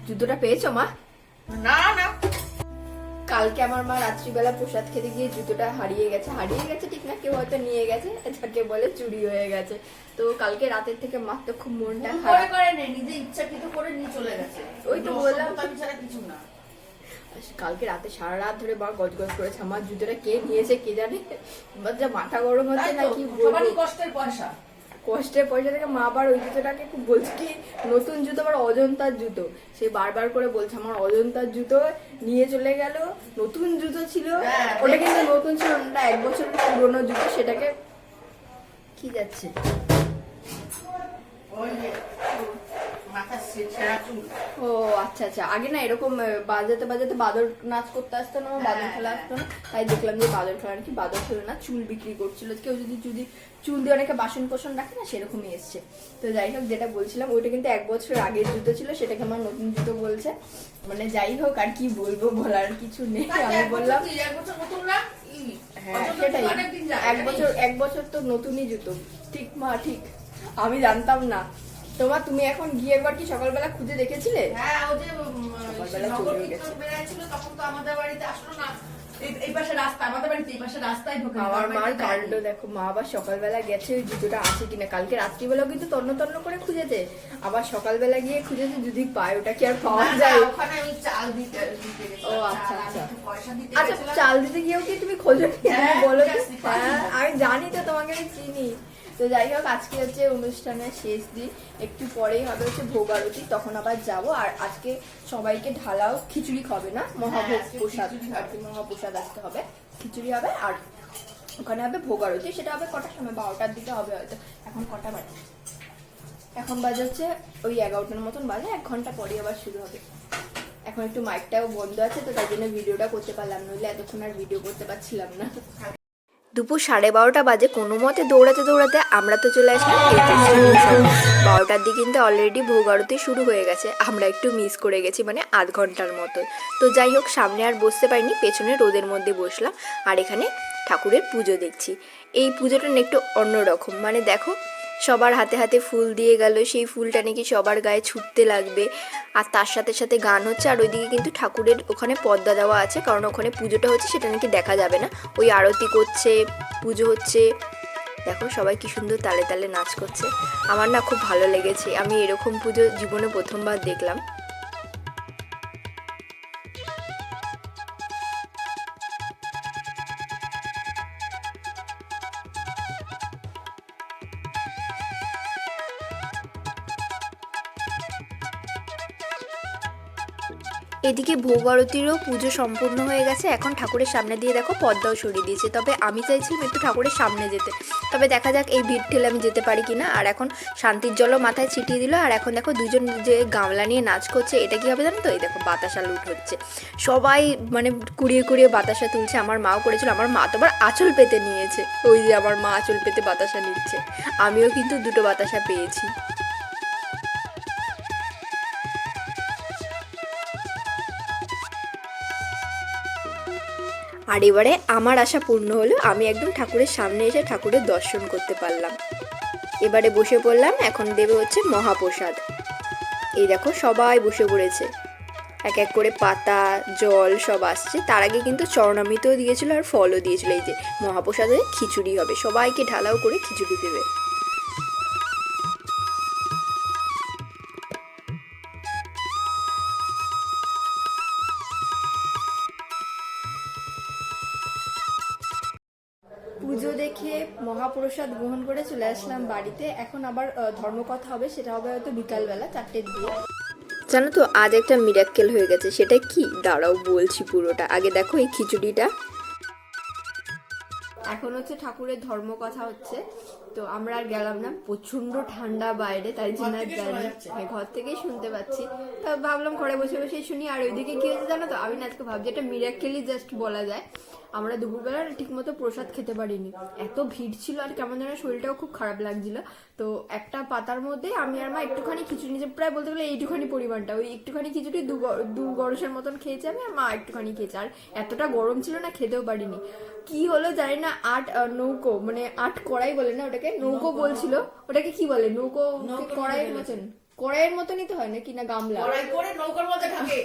জুতোটা পেয়েছো মা? না না, কালকে আমার মা রাত্রিবেলা প্রসাদ খেতে গিয়ে জুতোটা হারিয়ে গেছে ঠিক না, কেউ হয়তো নিয়ে গেছে, যাকে বলে চুরি হয়ে গেছে। তো কালকে রাতের থেকে মার তো খুব মনটা খারাপ। করে নেই, নিজে ইচ্ছাকৃত করে নিয়ে চলে গেছে। ওই তো বললাম, আমি ছাড়া কিছু না। কালকে রাতে সারা রাত ধরে মা গজগজ করেছে, আমার জুতোটা কে নিয়েছে কে জানে। যা মাথা গরম হচ্ছে না কি বলবো। কষ্টের পয়সা, কষ্টের পয়সা থেকে মা আবার ওই জুতোটাকে খুব বলছে কি নতুন জুতো, আবার অজন্তার জুতো, সে বারবার করে বলছে আমার অজন্তার জুতো নিয়ে চলে গেল। নতুন জুতো ছিল, ওটা কিন্তু নতুন ছিল না, 1 বছর পুরনো জুতো, সেটাকে কি যাচ্ছে ও আচ্ছা আচ্ছা, আগে না এরকম বাজাতে বাজাতে বাদর নাচ করতে আসতো না, বাদর খেলা আসতো না, তাই দেখলাম যে বাদর খেলা নাকি বাদর খেলা না, চুল বিক্রি করছিল, কেউ যদি যদি চুল দিয়ে অনেকে বাসন কোসন রাখে না, সেরকমই এসছে। তো যাই হোক, যেটা বলছিলাম ওইটা কিন্তু 1 বছর আগের জুতো ছিল, সেটাকে আমার নতুন জুতো বলছে। মানে যাই হোক, আর কি বলবো, বলার কিছু নেই। আমি বললাম হ্যাঁ সেটাই, 1 বছর তো নতুনই জুতো। ঠিক মা ঠিক, আমি জানতাম না। তোমার তুমি এখন গিয়ে একবার কি সকালবেলা খুঁজে দেখেছিলে? হ্যাঁ, ও যে সকালবেলা চলে গেছে তখন তো আমাদের বাড়িতে আসলো না, এই পাশে রাস্তা, আমাদের বাড়িতে এই পাশে রাস্তায় ঢোকে। আমার মার কাণ্ড দেখো, মা আবার সকালবেলা গেছে ওই জুতোটা আছে কিনা, কালকে রাত্রিবেলাও কিন্তু তন্ন তন্ন করে খুঁজেছে, আবার সকালবেলা গিয়ে খুঁজেছে যদি পায়। ওটা কি আর পাওয়া যায়? ওখানে আমি চাল দিতে ও আচ্ছা আচ্ছা পয়সা দিতে আচ্ছা, চাল দিতে গিয়েও কি তুমি খোঁজো? বলো তো। হ্যাঁ আমি জানি তো, তোমাকে আমি চিনি। তো যাই হোক, আজকে হচ্ছে অনুষ্ঠানের শেষ দিন, একটু পরেই হবে হচ্ছে ভোগ আরতি, তখন আবার যাবো। আর আজকে সবাইকে ঢালাও খিচুড়ি খাবে না, মহাভোগ প্রসাদ আর কি, মহাপ্রসাদ আসতে হবে, খিচুড়ি হবে, আর ওখানে হবে ভোগ আরতি। সেটা হবে কটার সময়? 12টার দিকে হবে হয়তো। এখন কটা বাজে? এখন বাজে হচ্ছে ওই 11টার মতন বাজে, 1 ঘন্টা পরে আবার শুরু হবে। এখন একটু মাইকটাও বন্ধ আছে, তো তাই জন্য ভিডিওটা করতে পারলাম, নইলে এতক্ষণ আর ভিডিও করতে পারছিলাম না। দুপুর 12:30 বাজে, কোনো মতে দৌড়াতে দৌড়াতে আমরা তো চলে আসলাম 12টার দিকে, কিন্তু অলরেডি ভোগ আরতি শুরু হয়ে গেছে। আমরা একটু মিস করে গেছি, মানে আধ ঘন্টার মতো। তো যাই হোক, সামনে আর বসতে পারিনি, পেছনে রোদের মধ্যে বসলাম। আর এখানে ঠাকুরের পুজো দেখছি। এই পুজোটা না একটু অন্যরকম, মানে দেখো সবার হাতে হাতে ফুল দিয়ে গেল, সেই ফুলটা নাকি সবার গায়ে ছুটতে লাগবে, আর তার সাথে সাথে গান হচ্ছে। আর ওইদিকে কিন্তু ঠাকুরের ওখানে পর্দা দেওয়া আছে, কারণ ওখানে পুজোটা হচ্ছে, সেটা নাকি দেখা যাবে না। ওই আরতি করছে, পুজো হচ্ছে, দেখো সবাই কি সুন্দর তালে তালে নাচ করছে। আমার না খুব ভালো লেগেছে, আমি এরকম পুজো জীবনে প্রথমবার দেখলাম। এদিকে ভোগ আরতিরও পুজো সম্পূর্ণ হয়ে গেছে, এখন ঠাকুরের সামনে দিয়ে দেখো পর্দাও সরিয়ে দিয়েছে। তবে আমি চাইছিলাম একটু ঠাকুরের সামনে যেতে, তবে দেখা যাক এই ভিড় ঠেলে আমি যেতে পারি কিনা। আর এখন শান্তির জলও মাথায় ছিটিয়ে দিল। আর এখন দেখো দুজন যে গামলা নিয়ে নাচ করছে, এটা কি হবে জানো তো? এই দেখো বাতাসা লুট হচ্ছে, সবাই মানে কুড়িয়ে কুড়িয়ে বাতাসা তুলছে। আমার মাও করেছিল, আমার মা তো আবার আঁচল পেতে নিয়েছে, ওই যে আমার মা আঁচল পেতে বাতাসা নিচ্ছে। আমিও কিন্তু 2টো বাতাসা পেয়েছি। আর এবারে আমার আশা পূর্ণ হলো, আমি একদম ঠাকুরের সামনে এসে ঠাকুরের দর্শন করতে পারলাম। এবারে বসে পড়লাম, এখন দেবে হচ্ছে মহাপ্রসাদ। এই দেখো সবাই বসে পড়েছে, এক এক করে পাতা জল সব আসছে। তার আগে কিন্তু চরণামৃতও দিয়েছিল আর ফলও দিয়েছিল। এই যে মহাপ্রসাদে খিচুড়ি হবে, সবাইকে ঢালাও করে খিচুড়ি দেবে। পুজো দেখে মহাপ্রসাদ গ্রহণ করে চলে আসলাম বাড়িতে। এখন আবার ধর্মকথা হবে, সেটা হবে হয়তো বিকালবেলা 4টের দিকে। জানো তো আজ একটা মিরাক্কেল হয়ে গেছে, সেটা কি দাঁড়াও বলছি পুরোটা। আগে দেখো এই খিচুড়িটা। এখন হচ্ছে ঠাকুরের ধর্মকথা হচ্ছে, তো আমরা আর গেলাম না, প্রচন্ড ঠান্ডা বাইরে, তাই জন্য আর যাইনি। হ্যাঁ ঘর থেকেই শুনতে পাচ্ছি, তা ভাবলাম ঘরে বসে বসেই শুনি। আর ওইদিকে কি হয়েছে জানো তো, আমি না আজকে ভাবছি এটা মিরাক্কেলই জাস্ট বলা যায়। আমরা দুপুরবেলা ঠিক মতো প্রসাদ খেতে পারিনি, এত ভিড় ছিল, আর কেমন যেন শরীরটাও খুব খারাপ লাগছিল। তো একটা পাতার মধ্যে আমি আর মা একটুখানি খিচুড়ি নিয়েছি, প্রায় বলতে গেলে এইটুখানি পরিমাণটা, ওই একটুখানি খিচুড়ি দু গরসের মতন খেয়েছি আমি, আর মা একটুখানি খেয়েছে। আর এতটা গরম ছিল না, খেতেও পারিনি। কি হলো জানি না, 8 নৌকো, মানে 8 কড়াই বলে না ওটাকে, নৌকো বলছিল, ওটাকে কি বলে? নৌকো কড়াই মতন, কড়াইয়ের মতনই তো হয় নাকি, না গামলা? কড়াই করে নৌকার মধ্যে থাকে।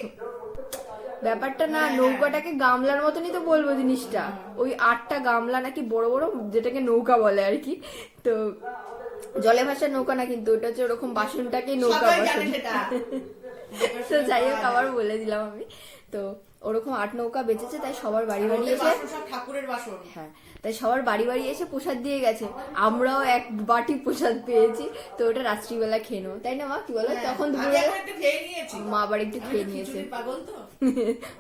ব্যাপারটা না, নৌকাটাকে গামলার মতনই তো বলবো জিনিসটা। ওই 8টা গামলা নাকি বড় বড়, যেটাকে নৌকা বলে আর কি। তো জলে ভাসার নৌকা না, কিন্তু ওটা হচ্ছে ওরকম বাসনটাকে নৌকা সবাই বাসন। জানে সেটা। তো যাই হোক, আবার বলে দিলাম আমি। তো ওরকম 8 নৌকা বেঁচেছে, তাই সবার বাড়ি বাড়ি ওদের এসে, বাসন সব ঠাকুরের বাসন। হ্যাঁ, তাই সবার বাড়ি বাড়ি এসে প্রসাদ দিয়ে গেছে। আমরাও এক বাটি প্রসাদ পেয়েছি। তো ওটা রাত্রিবেলা খেয়ে নেবো, তাই না মা? কি বলো? তখন আমি দুপুরবেলা এখন একটু খেয়ে নিয়েছি। মা আবার একটু আমি খেয়ে তো নিয়েছে। খিচুড়ির পাগল তো।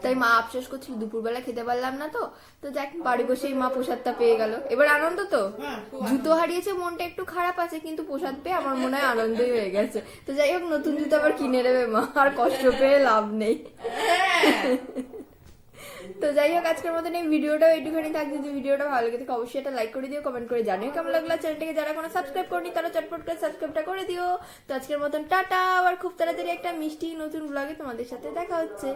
তাই মা আফসোস করছিল দুপুরবেলা খেতে পারলাম না। তো যাক, বাড়ি বসেই মা প্রসাদটা পেয়ে গেল। এবার আনন্দ তো। হ্যাঁ, খুব জুতো হারিয়েছে, মনটা একটু খারাপ আছে, কিন্তু প্রসাদ পেয়ে আমার মনে হয় আনন্দই হয়ে গেছে। তো যাই হোক, নতুন জুতো আবার কিনে নেবে মা, আর কষ্ট পেয়ে লাভ নেই। হ্যাঁ। তো যাই হোক, আজকের মতন এই ভিডিওটাও একটুখানি থাকছে। যদি ভিডিওটা ভালো লাগে থাকে অবশ্যই এটা লাইক করে দিও, কমেন্ট করে জানিও কেমন লাগলো। চ্যানেলটাকে যারা কোনো সাবস্ক্রাইব করনি তারা চটপট করে সাবস্ক্রাইবটা করে দিও। তো আজকের মতন টাটা, আবার খুব তাড়াতাড়ি একটা মিষ্টি নতুন ব্লগে তোমাদের সাথে দেখা হচ্ছে।